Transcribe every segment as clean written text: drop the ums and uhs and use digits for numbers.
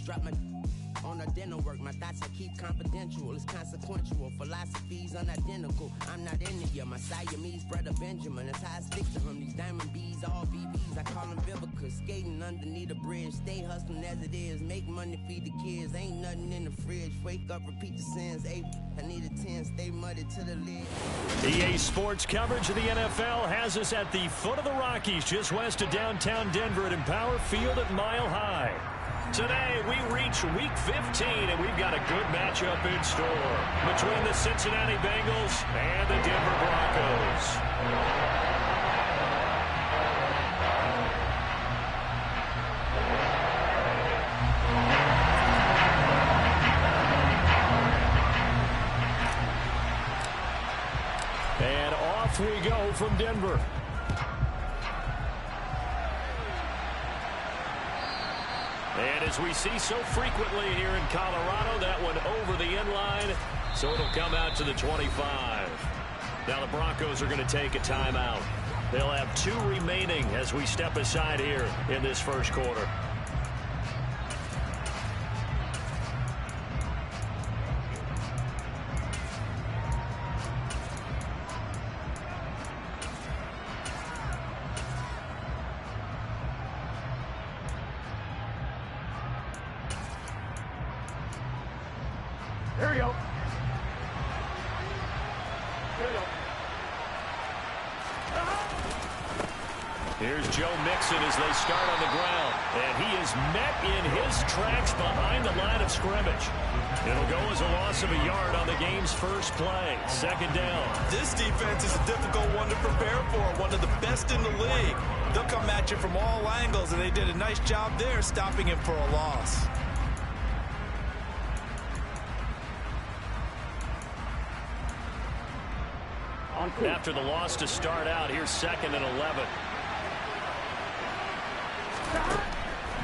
Drop my on a dinner work, my thoughts I keep confidential. It's consequential, philosophies unidentical. I'm not India, my Siamese brother Benjamin. That's how I stick to him. These diamond bees, all BBs, I call them Vivica. Skating underneath a bridge, stay hustling as it is. Make money, feed the kids, ain't nothing in the fridge. Wake up, repeat the sins. Hey, I need a 10, stay muddy to the lid. EA Sports coverage of the NFL has us at the foot of the Rockies, just west of downtown Denver at Empower Field at Mile High. Today, we reach Week 15, and we've got a good matchup in store between the Cincinnati Bengals and the Denver Broncos. And off we go from Denver. And as we see so frequently here in Colorado, that one over the end line, so it'll come out to the 25. Now the Broncos are going to take a timeout. They'll have 2 remaining as we step aside here in this first quarter. Here we go. Here we go. Here's Joe Mixon as they start on the ground. And he is met in his tracks behind the line of scrimmage. It'll go as a loss of a yard on the game's first play. Second down. This defense is a difficult one to prepare for. One of the best in the league. They'll come at you from all angles, and they did a nice job there stopping him for a loss. After the loss to start out, here's 2nd and 11.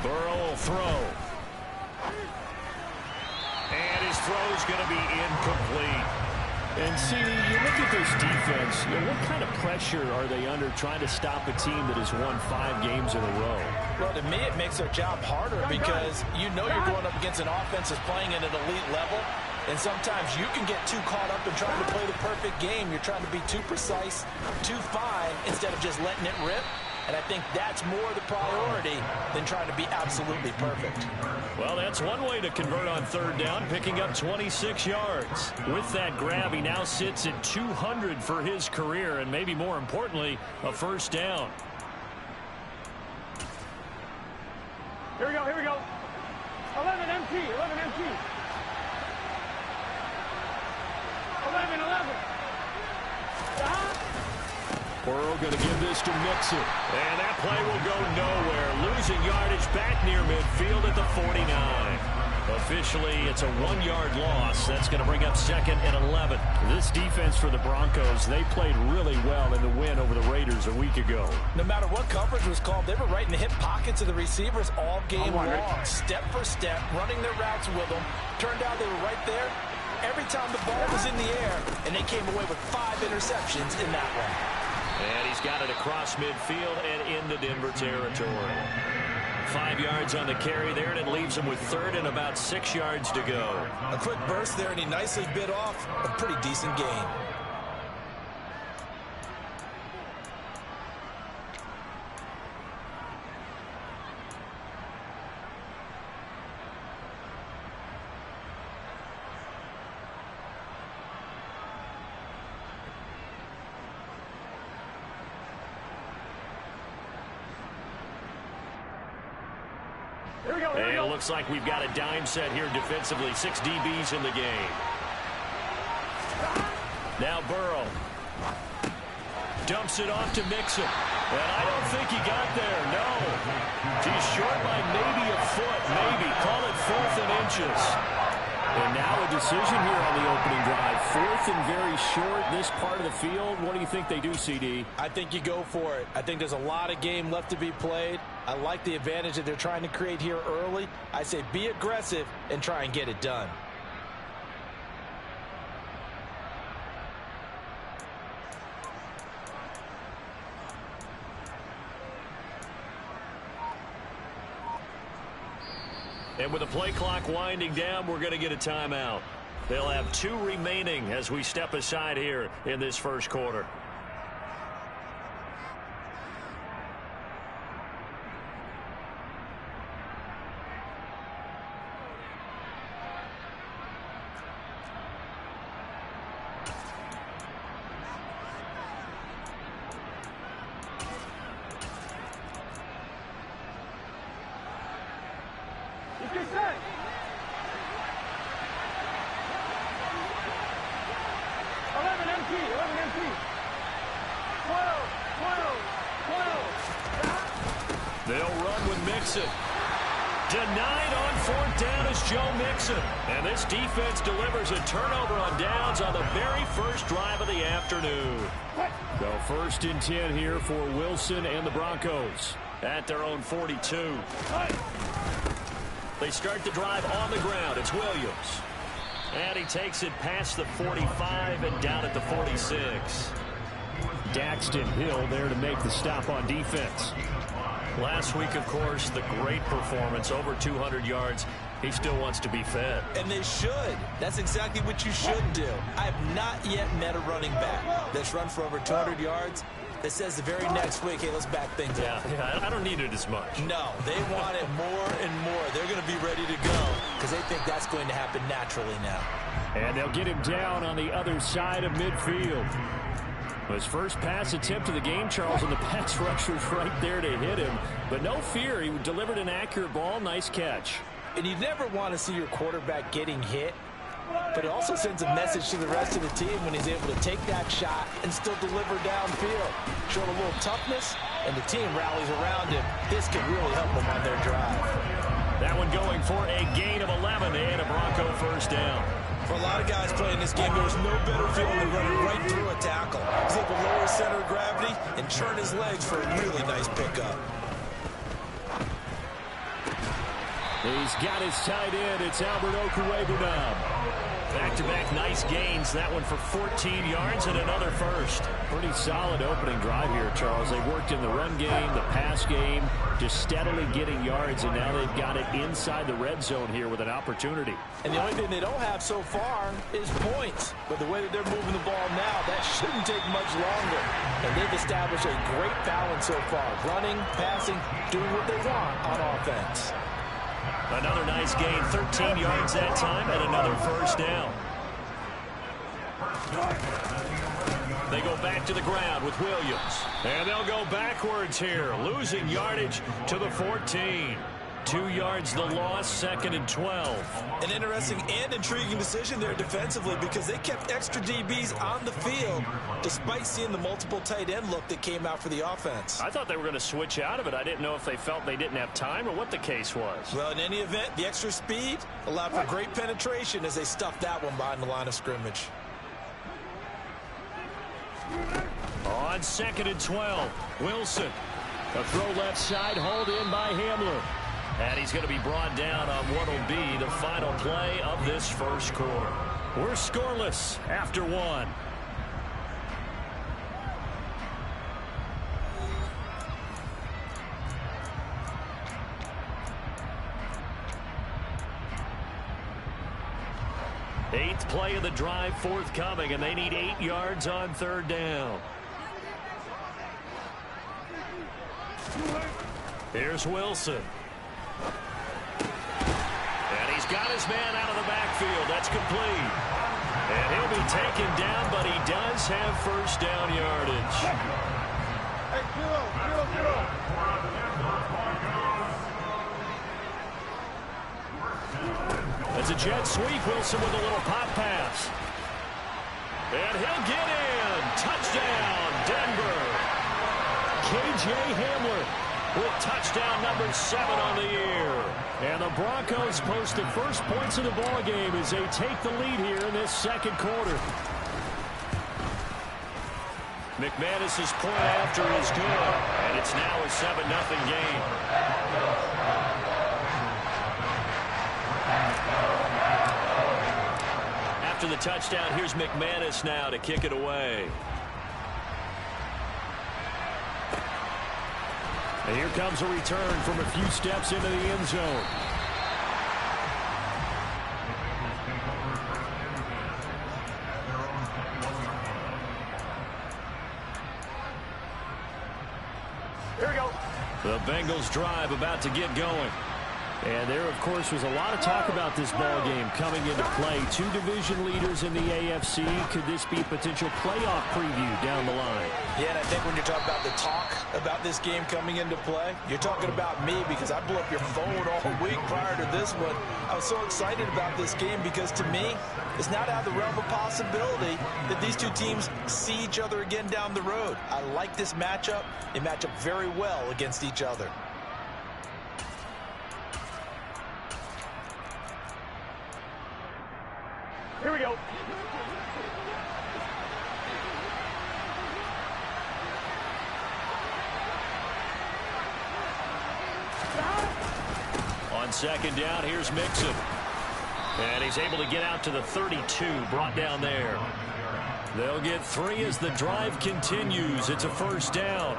Burrow will throw. And his throw's going to be incomplete. And, CD, you look at this defense, what kind of pressure are they under trying to stop a team that has won 5 games in a row? Well, to me, it makes their job harder because you know you're going up against an offense that's playing at an elite level. And sometimes you can get too caught up in trying to play the perfect game. You're trying to be too precise, too fine, instead of just letting it rip. And I think that's more the priority than trying to be absolutely perfect. Well, that's one way to convert on 3rd down, picking up 26 yards. With that grab, he now sits at 200 for his career, and maybe more importantly, a first down. Here we go, here we go. 11 MT, 11 MT. 11. Burrow going to give this to Mixon. And that play will go nowhere. Losing yardage back near midfield at the 49. Officially, it's a 1-yard loss. That's going to bring up 2nd and 11. This defense for the Broncos, they played really well in the win over the Raiders a week ago. No matter what coverage was called, they were right in the hip pockets of the receivers all game long. Step for step, running their routes with them. Turned out they were right there every time the ball was in the air, and they came away with 5 interceptions in that one. And he's got it across midfield and into Denver territory. 5 yards on the carry there, and it leaves him with 3rd and about 6 yards to go. A quick burst there, and he nicely bit off a pretty decent gain. And it looks like we've got a dime set here defensively. 6 DBs in the game. Now Burrow dumps it off to Mixon. And I don't think he got there, no. He's short by maybe a foot, maybe. Call it 4th and inches. And now a decision here on the opening drive. 4th and very short, this part of the field. What do you think they do, CD? I think you go for it. I think there's a lot of game left to be played. I like the advantage that they're trying to create here early. I say be aggressive and try and get it done. And with the play clock winding down, we're going to get a timeout. They'll have 2 remaining as we step aside here in this first quarter. They'll run with Mixon. Denied on 4th down is Joe Mixon. And this defense delivers a turnover on downs on the very first drive of the afternoon. So 1st and 10 here for Wilson and the Broncos. At their own 42. They start the drive on the ground. It's Williams. And he takes it past the 45 and down at the 46. Daxton Hill there to make the stop on defense. Last week, of course, the great performance, over 200 yards. He still wants to be fed. And they should. That's exactly what you should do. I have not yet met a running back that's run for over 200 yards that says the very next week, hey, let's back things up. Yeah, I don't need it as much. No, they want it more and more. They're going to be ready to go because they think that's going to happen naturally now. And they'll get him down on the other side of midfield. His first pass attempt of the game, Charles, and the pass rusher's right there to hit him. But no fear, he delivered an accurate ball. Nice catch. And you never want to see your quarterback getting hit, but it also sends a message to the rest of the team when he's able to take that shot and still deliver downfield. Showing a little toughness, and the team rallies around him. This could really help them on their drive. That one going for a gain of 11 and a Bronco first down. For a lot of guys playing this game, there's no better feeling than running right through a tackle. He's able to lower his center of gravity and churn his legs for a really nice pickup. He's got his tight end. It's Albert Okwuegbunam. Back-to-back nice gains. That one for 14 yards and another first. Pretty solid opening drive here, Charles. They worked in the run game, the pass game, just steadily getting yards, and now they've got it inside the red zone here with an opportunity. And the only thing they don't have so far is points. But the way that they're moving the ball now, that shouldn't take much longer. And they've established a great balance so far. Running, passing, doing what they want on offense. Another nice gain, 13 yards that time, and another first down. They go back to the ground with Williams. And they'll go backwards here, losing yardage to the 14. 2 yards the loss, 2nd and 12. An interesting and intriguing decision there defensively because they kept extra DBs on the field despite seeing the multiple tight end look that came out for the offense. I thought they were going to switch out of it. I didn't know if they felt they didn't have time or what the case was. Well, in any event, the extra speed allowed for great penetration as they stuffed that one behind the line of scrimmage. On 2nd and 12, Wilson. A throw left side, hauled in by Hamler. And he's going to be brought down on what will be the final play of this first quarter. We're scoreless after one. Eighth play of the drive forthcoming, and they need 8 yards on 3rd down. Here's Wilson. And he's got his man out of the backfield. That's complete. And he'll be taken down, but he does have first down yardage. Hey, zero. That's a jet sweep. Wilson with a little pop pass. And he'll get in. Touchdown, Denver. K.J. Hamler with touchdown number 7 on the year. And the Broncos post the first points of the ball game as they take the lead here in this second quarter. McManus's point after is good, and it's now a 7-0 game. After the touchdown, here's McManus now to kick it away. And here comes a return from a few steps into the end zone. The Bengals drive about to get going. And there, of course, was a lot of talk about this ball game coming into play. Two division leaders in the AFC. Could this be a potential playoff preview down the line? Yeah, and I think when you're talking about the talk about this game coming into play, you're talking about me because I blew up your phone all week prior to this one. I was so excited about this game because, to me, it's not out of the realm of possibility that these two teams see each other again down the road. I like this matchup. They match up very well against each other. Here we go. On second down, here's Mixon. And he's able to get out to the 32, brought down there. They'll get 3 as the drive continues. It's a first down.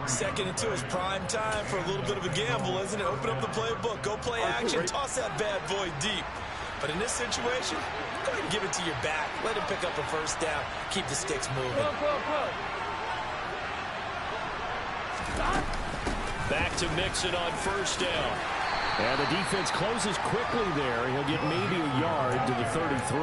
2nd and 2 is prime time for a little bit of a gamble, isn't it? Open up the playbook, go play action, toss that bad boy deep. But in this situation, go ahead and give it to your back. Let him pick up a first down. Keep the sticks moving. Back to Mixon on first down. And the defense closes quickly there. He'll get maybe a yard to the 33.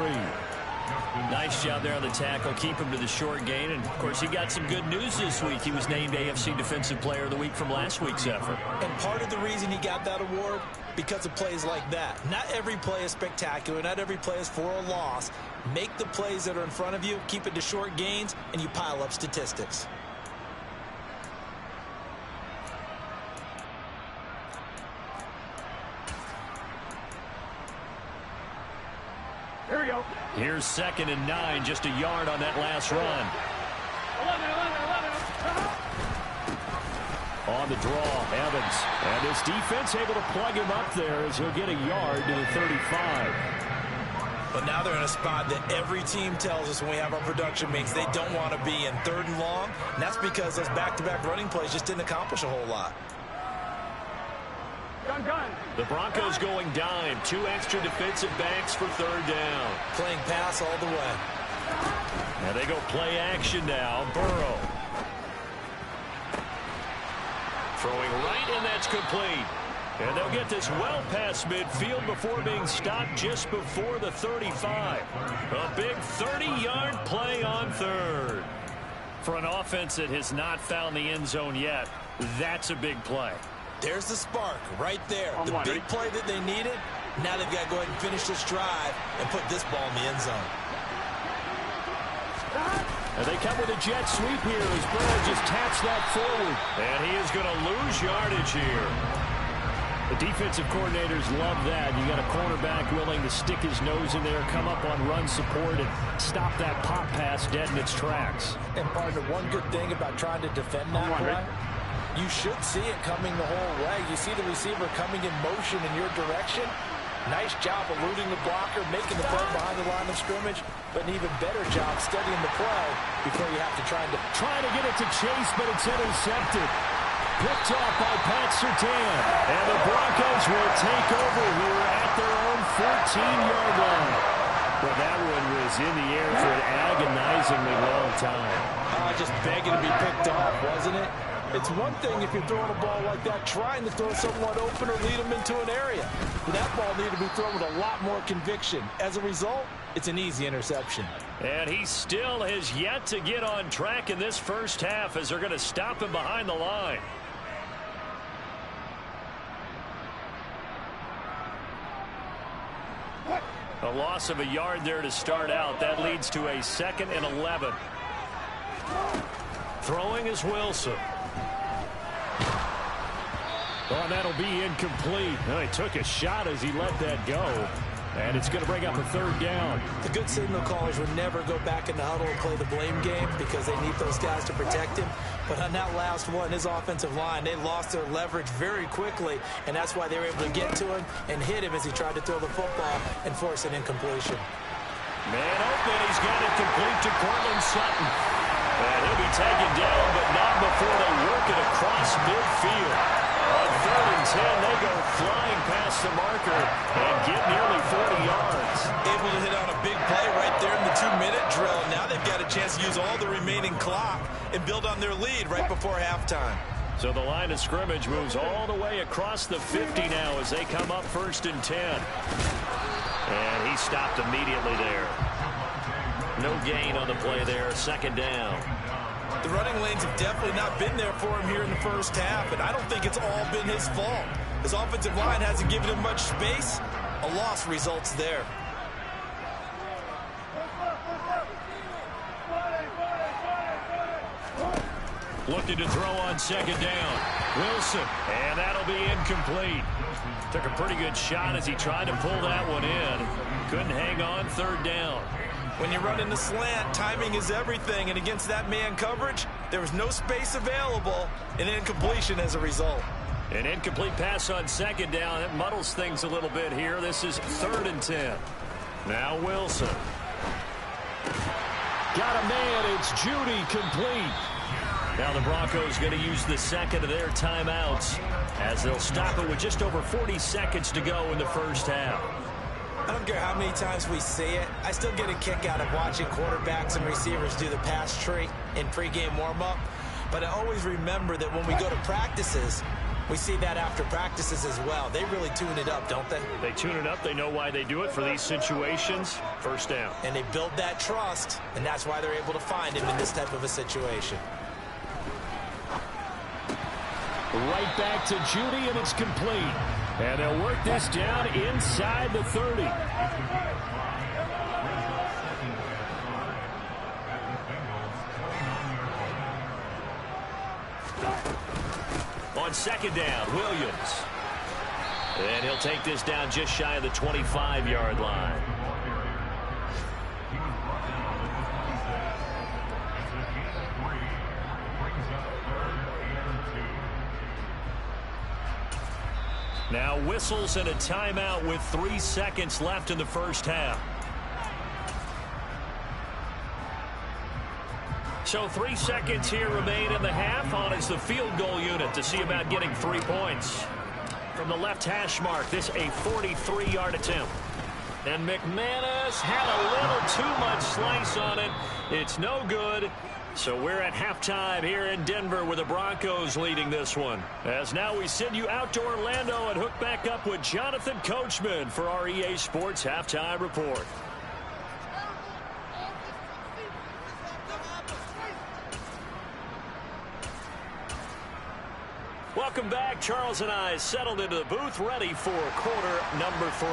Nice job there on the tackle. Keep him to the short gain. And, of course, he got some good news this week. He was named AFC Defensive Player of the Week from last week's effort. And part of the reason he got that award, because of plays like that. Not every play is spectacular. Not every play is for a loss. Make the plays that are in front of you, keep it to short gains, and you pile up statistics. Here we go. Here's 2nd and 9, just a yard on that last run. 11. On the draw, Evans. And this defense able to plug him up there as he'll get a yard to the 35. But now they're in a spot that every team tells us when we have our production meetings they don't want to be in, 3rd and long. And that's because those back-to-back running plays just didn't accomplish a whole lot. Gun. The Broncos going dime. 2 extra defensive backs for 3rd down. Playing pass all the way. Now they go play action now. Burrow. Throwing right, and that's complete. And they'll get this well past midfield before being stopped just before the 35. A big 30-yard play on 3rd. For an offense that has not found the end zone yet, that's a big play. There's the spark right there. The big play that they needed. Now they've got to go ahead and finish this drive and put this ball in the end zone. And they come with a jet sweep here as Burrow just taps that forward. And he is going to lose yardage here. The defensive coordinators love that. You got a cornerback willing to stick his nose in there, come up on run support, and stop that pop pass dead in its tracks. And partner, one good thing about trying to defend that play, you should see it coming the whole way. You see the receiver coming in motion in your direction. Nice job eluding the blocker, making the play behind the line of scrimmage, but an even better job studying the play before you have to try to get it to Chase, but it's intercepted. Picked off by Pat Surtain. And the Broncos will take over here at their own 14-yard line. Well, that one was in the air for an agonizingly long time. Just begging to be picked off, wasn't it? It's one thing if you're throwing a ball like that, trying to throw someone open or lead them into an area. But that ball needed to be thrown with a lot more conviction. As a result, it's an easy interception. And he still has yet to get on track in this first half as they're going to stop him behind the line. A loss of a yard there to start out. That leads to a 2nd and 11. Throwing is Wilson. Oh, and that'll be incomplete. Well, he took a shot as he let that go. And it's going to bring up a 3rd down. The good signal callers would never go back in the huddle and play the blame game because they need those guys to protect him. But on that last one, his offensive line, they lost their leverage very quickly, and that's why they were able to get to him and hit him as he tried to throw the football and force an incompletion. Man open, he's got it complete to Cortland Sutton. And he'll be taken down, but not before they work it across midfield. On 3rd and 10, they go flying past the marker and get nearly 40 yards. Able to hit on a big play right there in the 2-minute drill. Now they've got a chance to use all the remaining clock and build on their lead right before halftime. So the line of scrimmage moves all the way across the 50 now as they come up 1st and 10. And he stopped immediately there. No gain on the play there, 2nd down. The running lanes have definitely not been there for him here in the first half, and I don't think it's all been his fault. His offensive line hasn't given him much space. A loss results there. Looking to throw on 2nd down. Wilson, and that'll be incomplete. Took a pretty good shot as he tried to pull that one in. Couldn't hang on, 3rd down. When you run in the slant, timing is everything, and against that man coverage, there was no space available, and incompletion as a result. An incomplete pass on 2nd down. It muddles things a little bit here. This is 3rd and 10. Now Wilson. Got a man. It's Judy, complete. Now the Broncos going to use the 2nd of their timeouts as they'll stop it with just over 40 seconds to go in the first half. I don't care how many times we see it. I still get a kick out of watching quarterbacks and receivers do the pass tree in pregame warm-up. But I always remember that when we go to practices, we see that after practices as well. They really tune it up, don't they? They tune it up. They know why they do it for these situations. 1st down. And they build that trust, and that's why they're able to find him in this type of a situation. Right back to Judy, and it's complete. And they'll work this down inside the 30. On 2nd down, Williams. And he'll take this down just shy of the 25-yard line. Now whistles and a timeout with 3 seconds left in the first half. So 3 seconds here remain in the half. On is the field goal unit to see about getting 3 points. From the left hash mark, this a 43-yard attempt. And McManus had a little too much slice on it. It's no good. So we're at halftime here in Denver with the Broncos leading this one. As now we send you out to Orlando and hook back up with Jonathan Coachman for our EA Sports Halftime Report. Welcome back. Charles and I settled into the booth ready for quarter number 3.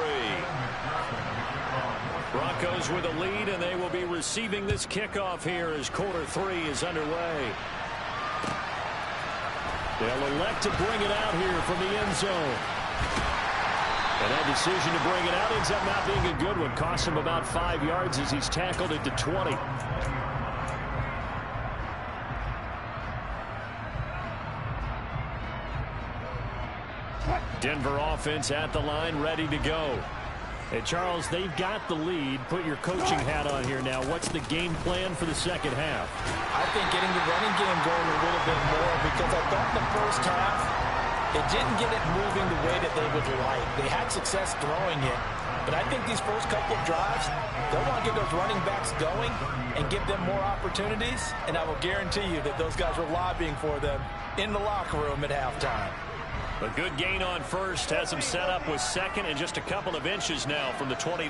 Broncos with a lead, and they will be receiving this kickoff here as quarter 3 is underway. They'll elect to bring it out here from the end zone. And that decision to bring it out ends up not being a good one. Cost him about 5 yards as he's tackled it to 20. Denver offense at the line, ready to go. Hey, Charles, they've got the lead. Put your coaching hat on here now. What's the game plan for the second half? I think getting the running game going a little bit more, because I thought in the first half it didn't get it moving the way that they would like. They had success throwing it, but I think these first couple of drives, they'll want to get those running backs going and give them more opportunities, and I will guarantee you that those guys were lobbying for them in the locker room at halftime. A good gain on first has him set up with 2nd and just a couple of inches now from the 29.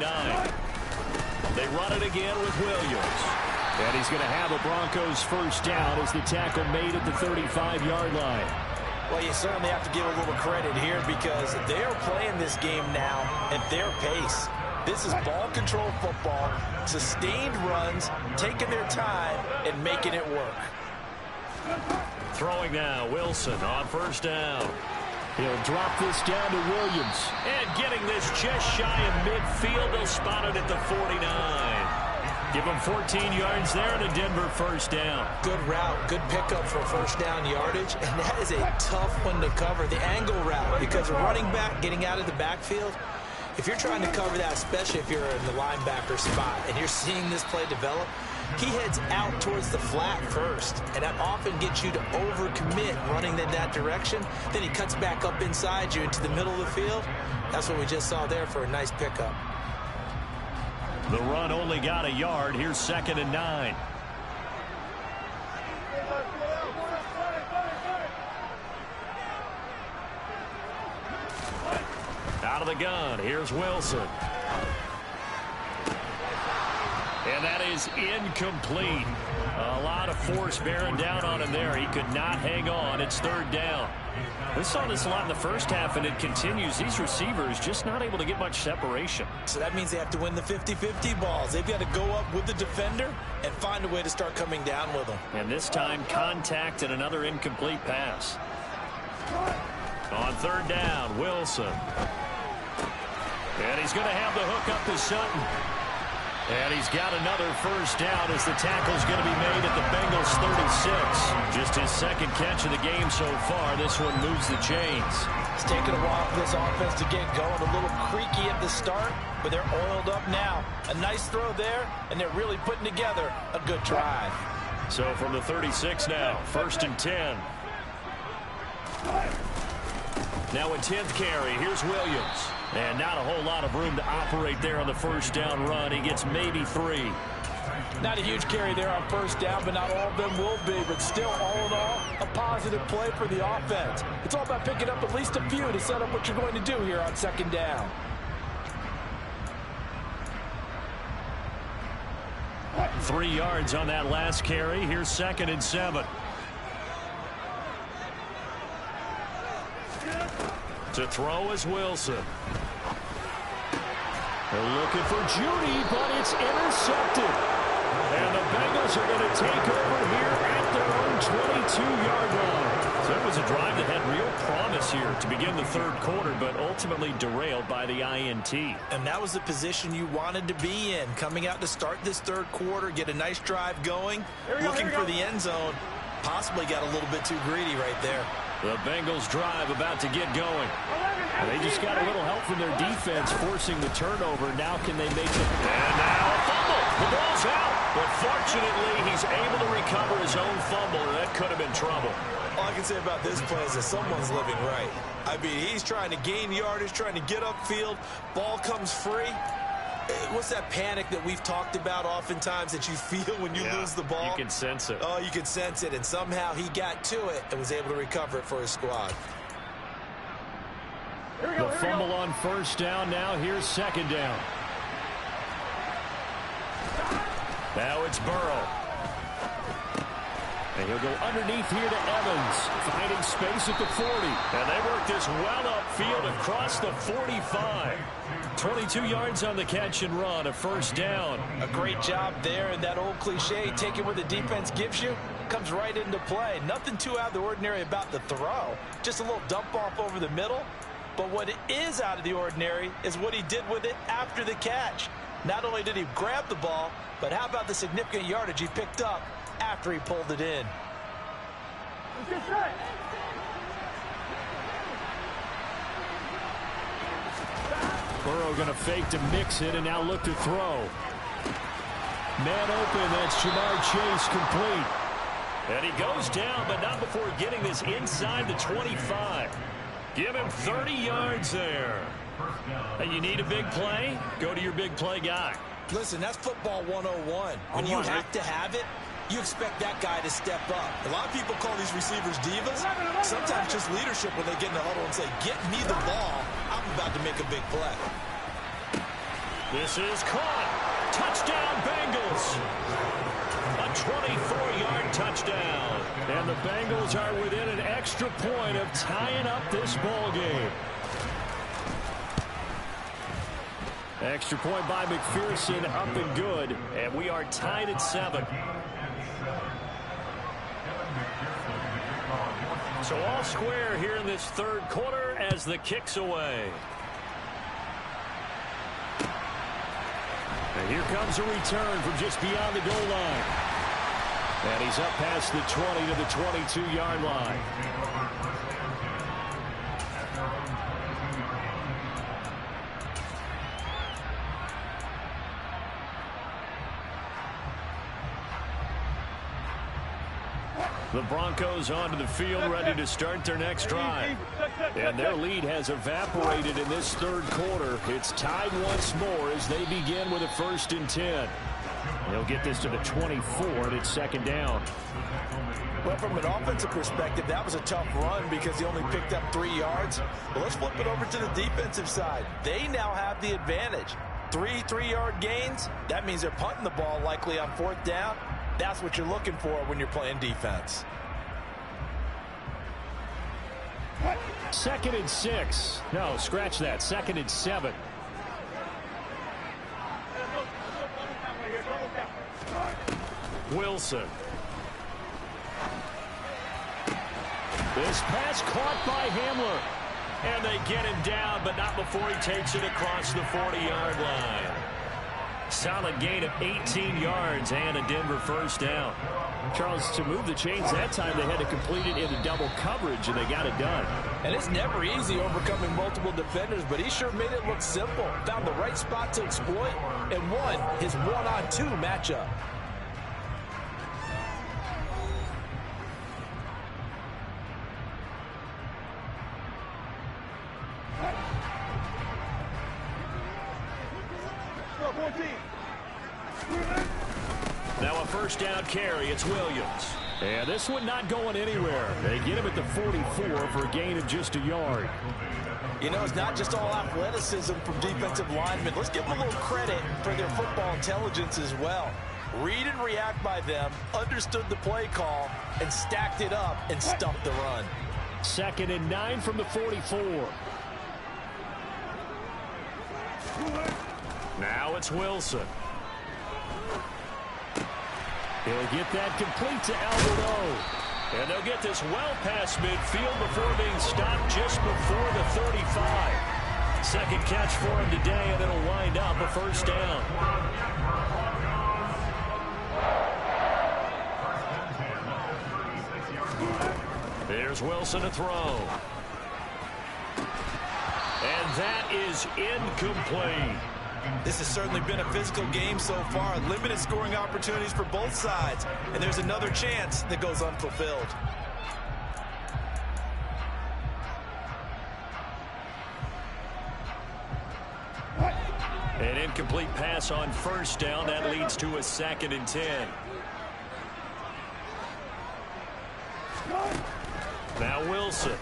They run it again with Williams. And he's going to have a Broncos first down as the tackle made at the 35-yard line. Well, you certainly have to give a little credit here because they're playing this game now at their pace. This is ball control football, sustained runs, taking their time and making it work. Throwing now, Wilson on first down. He'll drop this down to Williams. And getting this just shy of midfield. They'll spot it at the 49. Give him 14 yards there and a Denver first down. Good route, good pickup for first down yardage. And that is a tough one to cover, the angle route, because a running back getting out of the backfield, if you're trying to cover that, especially if you're in the linebacker spot and you're seeing this play develop, he heads out towards the flat first, and that often gets you to overcommit running in that direction. Then he cuts back up inside you into the middle of the field. That's what we just saw there for a nice pickup. The run only got a yard. Here's 2nd and 9. Out of the gun, here's Wilson. And that is incomplete. A lot of force bearing down on him there. He could not hang on. It's third down. We saw this a lot in the first half, and it continues. These receivers just not able to get much separation. So that means they have to win the 50-50 balls. They've got to go up with the defender and find a way to start coming down with them. And this time, contact and another incomplete pass. On third down, Wilson. And he's going to have the hook up to Sutton. And he's got another first down as the tackle's going to be made at the Bengals 36. Just his second catch of the game so far. This one moves the chains. It's taken a while for this offense to get going. A little creaky at the start, but they're oiled up now. A nice throw there, and they're really putting together a good drive. So from the 36 now, 1st and 10. Now a 10th carry. Here's Williams. And not a whole lot of room to operate there on the first down run. He gets maybe 3. Not a huge carry there on first down, but not all of them will be. But still, all in all, a positive play for the offense. It's all about picking up at least a few to set up what you're going to do here on second down. Three yards on that last carry. Here's 2nd and 7. To throw is Wilson. They're looking for Judy, but it's intercepted. And the Bengals are going to take over here at their own 22-yard line. So it was a drive that had real promise here to begin the third quarter, but ultimately derailed by the INT. And that was the position you wanted to be in. Coming out to start this third quarter, get a nice drive going, looking for the end zone. Possibly got a little bit too greedy right there. The Bengals drive about to get going. They just got a little help from their defense forcing the turnover. Now can they make it? And now a fumble. The ball's out. But fortunately, he's able to recover his own fumble, and that could have been trouble. All I can say about this play is that someone's living right. I mean, he's trying to gain yardage, trying to get upfield. Ball comes free. What's that panic that we've talked about oftentimes that you feel when you lose the ball? You can sense it. Oh, you can sense it. And somehow he got to it and was able to recover it for his squad. The fumble on first down. Now here's 2nd down. Now it's Burrow. And he'll go underneath here to Evans, finding space at the 40. And they work this well upfield across the 45. 22 yards on the catch and run, a first down. A great job there, and that old cliche, take it where the defense gives you, comes right into play. Nothing too out of the ordinary about the throw, just a little dump off over the middle. But what is out of the ordinary is what he did with it after the catch. Not only did he grab the ball, but how about the significant yardage he picked up after he pulled it in. Burrow going to fake to mix it and now look to throw. Man open, that's Jamar Chase complete. And he goes down, but not before getting this inside the 25. Give him 30 yards there. And you need a big play? Go to your big play guy. Listen, that's football 101. When you have to have it, you expect that guy to step up. A lot of people call these receivers divas. Sometimes just leadership when they get in the huddle and say, get me the ball. I'm about to make a big play. This is caught. Touchdown, Bengals. A 24-yard touchdown. And the Bengals are within an extra point of tying up this ball game. Extra point by McPherson, up and good. And we are tied at 7. So all square here in this third quarter as the kick's away. And here comes a return from just beyond the goal line. And he's up past the 20 to the 22-yard line. The Broncos onto the field, ready to start their next drive. And their lead has evaporated in this third quarter. It's tied once more as they begin with a 1st and 10. He'll get this to the 24, and it's second down. Well, from an offensive perspective, that was a tough run because he only picked up 3 yards. But let's flip it over to the defensive side. They now have the advantage. 3 3-yard gains, that means they're punting the ball likely on 4th down. That's what you're looking for when you're playing defense. 2nd and 6. No, scratch that. 2nd and 7. Wilson. This pass caught by Hamler. And they get him down, but not before he takes it across the 40-yard line. Solid gain of 18 yards and a Denver first down. Charles, to move the chains that time, they had to complete it into double coverage, and they got it done. And it's never easy overcoming multiple defenders, but he sure made it look simple. Found the right spot to exploit and won his 1-on-2 matchup. Now a first down carry. It's Williams. And this one not going anywhere. They get him at the 44 for a gain of just a yard. You know, it's not just all athleticism from defensive linemen. Let's give them a little credit for their football intelligence as well. Read and react by them, understood the play call, and stacked it up and stuffed the run. 2nd and 9 from the 44. Now it's Wilson. He'll get that complete to Alvarado. And they'll get this well past midfield before being stopped just before the 35. Second catch for him today, and it'll wind up a first down. There's Wilson to throw. And that is incomplete. This has certainly been a physical game so far. Limited scoring opportunities for both sides. And there's another chance that goes unfulfilled. An incomplete pass on first down. That leads to a 2nd and 10. Now Wilson.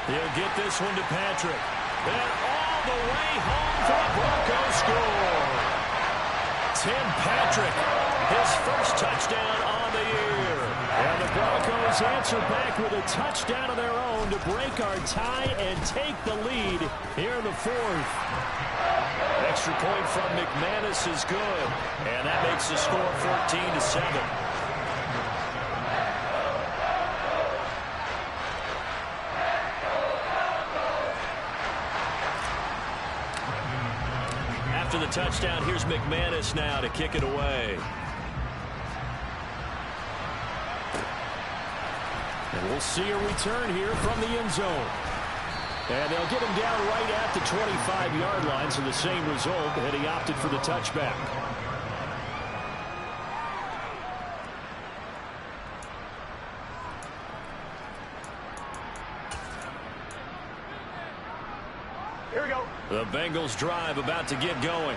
He'll get this one to Patrick. And all the way home for the Broncos score. Tim Patrick, his first touchdown on the year. And the Broncos answer back with a touchdown of their own to break our tie and take the lead here in the 4th. Extra point from McManus is good. And that makes the score 14-7. After the touchdown, here's McManus now to kick it away. And we'll see a return here from the end zone. And they'll get him down right at the 25-yard line, so the same result, and he opted for the touchback. Here we go. The Bengals drive about to get going.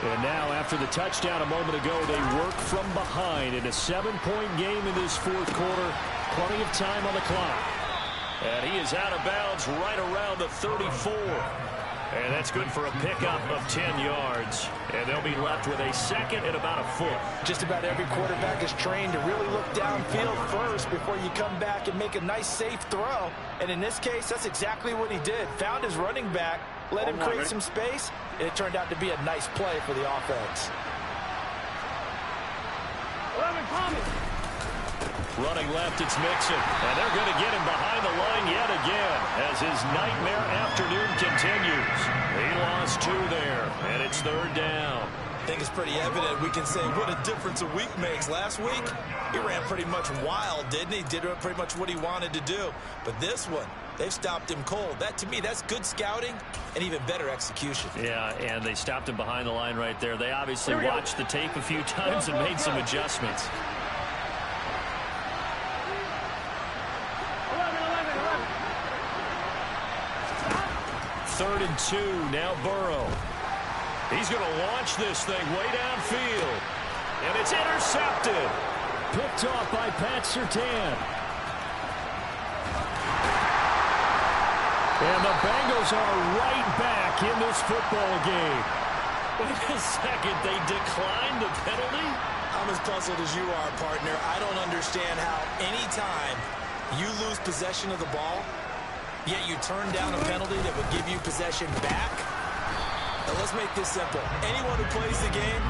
And now, after the touchdown a moment ago, they work from behind in a 7-point game in this 4th quarter. Plenty of time on the clock. And he is out of bounds right around the 34. And that's good for a pickup of 10 yards. And they'll be left with a 2nd and about a foot. Just about every quarterback is trained to really look downfield first before you come back and make a nice, safe throw. And in this case, that's exactly what he did. Found his running back, let him create some space, and it turned out to be a nice play for the offense. 11 Thomas. Running left, it's Mixon. And they're going to get him behind the line yet again as his nightmare afternoon continues. He lost 2 there, and it's 3rd down. I think it's pretty evident we can say what a difference a week makes. Last week, he ran pretty much wild, didn't he? Did pretty much what he wanted to do. But this one, they've stopped him cold. That, to me, that's good scouting and even better execution. Yeah, and they stopped him behind the line right there. They obviously watched the tape a few times and made some adjustments. 11. 3rd and 2, now Burrow. He's going to launch this thing way downfield. And it's intercepted. Picked off by Pat Surtain. And the Bengals are right back in this football game. Wait a second. They declined the penalty? I'm as puzzled as you are, partner. I don't understand how any time you lose possession of the ball, yet you turn down a penalty that would give you possession back. Now let's make this simple. Anyone who plays the game,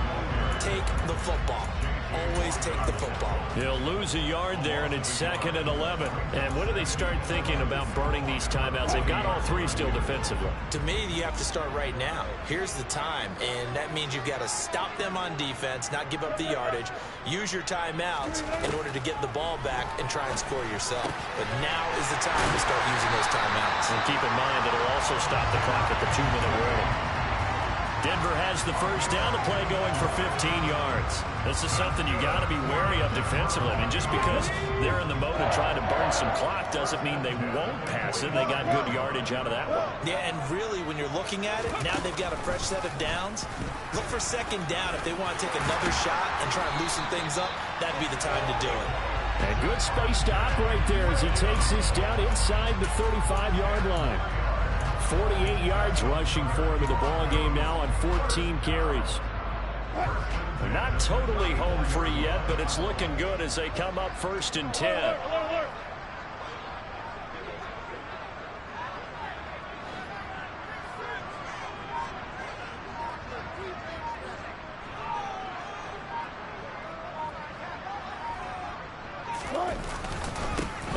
take the football. Always take the football. He'll lose a yard there, and it's 2nd and 11. And when do they start thinking about burning these timeouts? They've got all three still defensively. To me, you have to start right now. Here's the time, and that means you've got to stop them on defense, not give up the yardage, use your timeouts in order to get the ball back and try and score yourself. But now is the time to start using those timeouts. And keep in mind that it'll also stop the clock at the 2-minute warning. Denver has the first down. The play going for 15 yards. This is something you got to be wary of defensively. I mean, just because they're in the mode of trying to burn some clock doesn't mean they won't pass it. They got good yardage out of that one. Yeah, and really, when you're looking at it, now they've got a fresh set of downs. Look for 2nd down. If they want to take another shot and try and loosen things up, that'd be the time to do it. A good space to operate there as he takes this down inside the 35-yard line. 48 yards rushing for him in the ball game now on 14 carries. They're not totally home free yet, but it's looking good as they come up 1st and 10.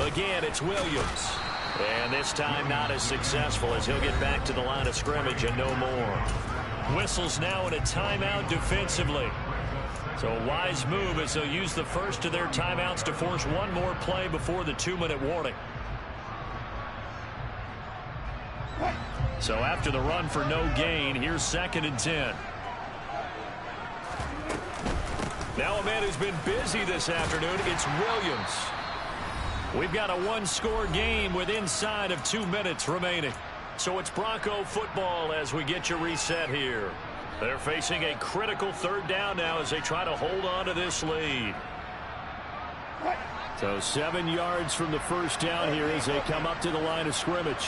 Again, it's Williams. And this time not as successful as he'll get back to the line of scrimmage and no more. Whistles now in a timeout defensively. So a wise move as they'll use the first of their timeouts to force one more play before the 2-minute warning. So after the run for no gain, here's 2nd and 10. Now a man who's been busy this afternoon, it's Williams. We've got a one-score game with inside of 2 minutes remaining. So it's Bronco football as we get you reset here. They're facing a critical 3rd down now as they try to hold on to this lead. So 7 yards from the first down here as they come up to the line of scrimmage.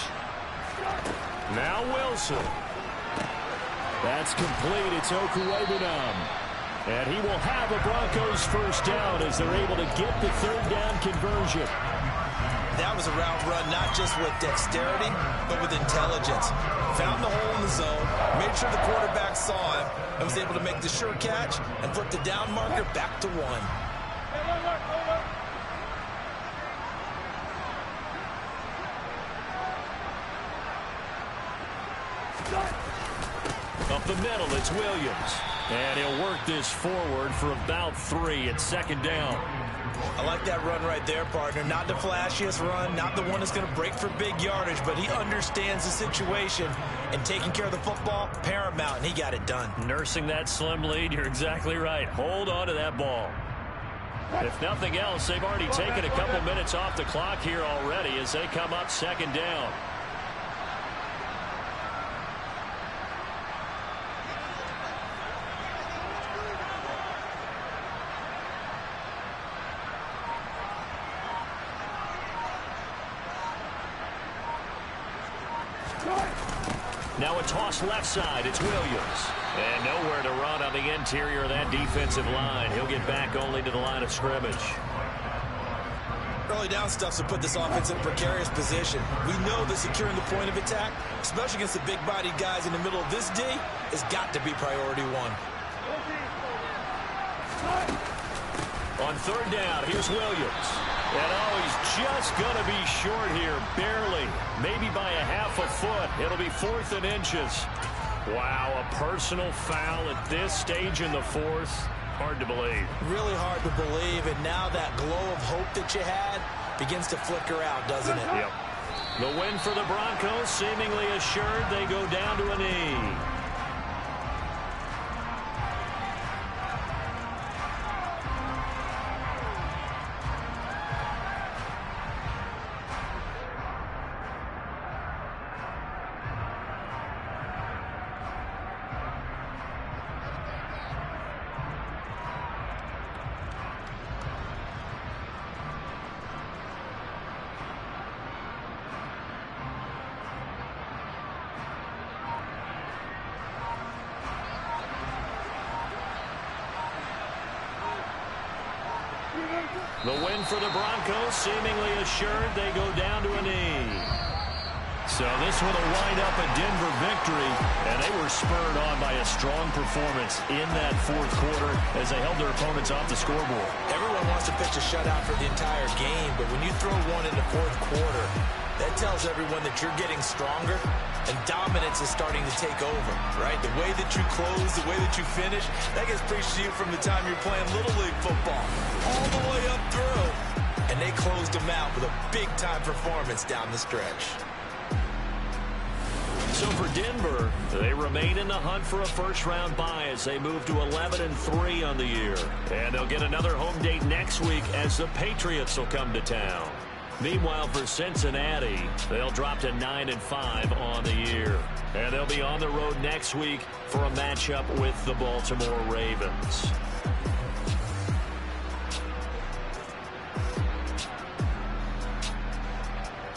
Now Wilson. That's complete. It's Okuwebunam. And he will have a Broncos first down as they're able to get the 3rd down conversion. That was a route run not just with dexterity, but with intelligence. Found the hole in the zone, made sure the quarterback saw him, and was able to make the sure catch and flip the down marker back to 1. Up the middle, it's Williams. And he'll work this forward for about 3 at 2nd down. I like that run right there, partner. Not the flashiest run, not the one that's going to break for big yardage, but he understands the situation, and taking care of the football, paramount, and he got it done. Nursing that slim lead, you're exactly right. Hold on to that ball. If nothing else, they've already taken a couple minutes off the clock here already as they come up 2nd down. Now a toss left side. It's Williams. And nowhere to run on the interior of that defensive line. He'll get back only to the line of scrimmage. Early down stuff to put this offense in a precarious position. We know that securing the point of attack, especially against the big-bodied guys in the middle of this D, has got to be priority 1. On 3rd down, here's Williams. And oh, he's just going to be short here, barely. Maybe by a half a foot. It'll be 4th and inches. Wow, a personal foul at this stage in the 4th. Hard to believe. Really hard to believe, and now that glow of hope that you had begins to flicker out, doesn't it? Yep. The win for the Broncos, seemingly assured. They go down to a knee. The win for the Broncos, seemingly assured they go down to a knee. So this one will wind up a Denver victory, and they were spurred on by a strong performance in that fourth quarter as they held their opponents off the scoreboard. Everyone wants to pitch a shutout for the entire game, but when you throw one in the fourth quarter, that tells everyone that you're getting stronger and dominance is starting to take over, right? The way that you close, the way that you finish, that gets preached to you from the time you're playing Little League football all the way up through. And they closed them out with a big-time performance down the stretch. So for Denver, they remain in the hunt for a first-round bye as they move to 11-3 on the year. And they'll get another home date next week as the Patriots will come to town. Meanwhile, for Cincinnati, they'll drop to 9-5 on the year. And they'll be on the road next week for a matchup with the Baltimore Ravens.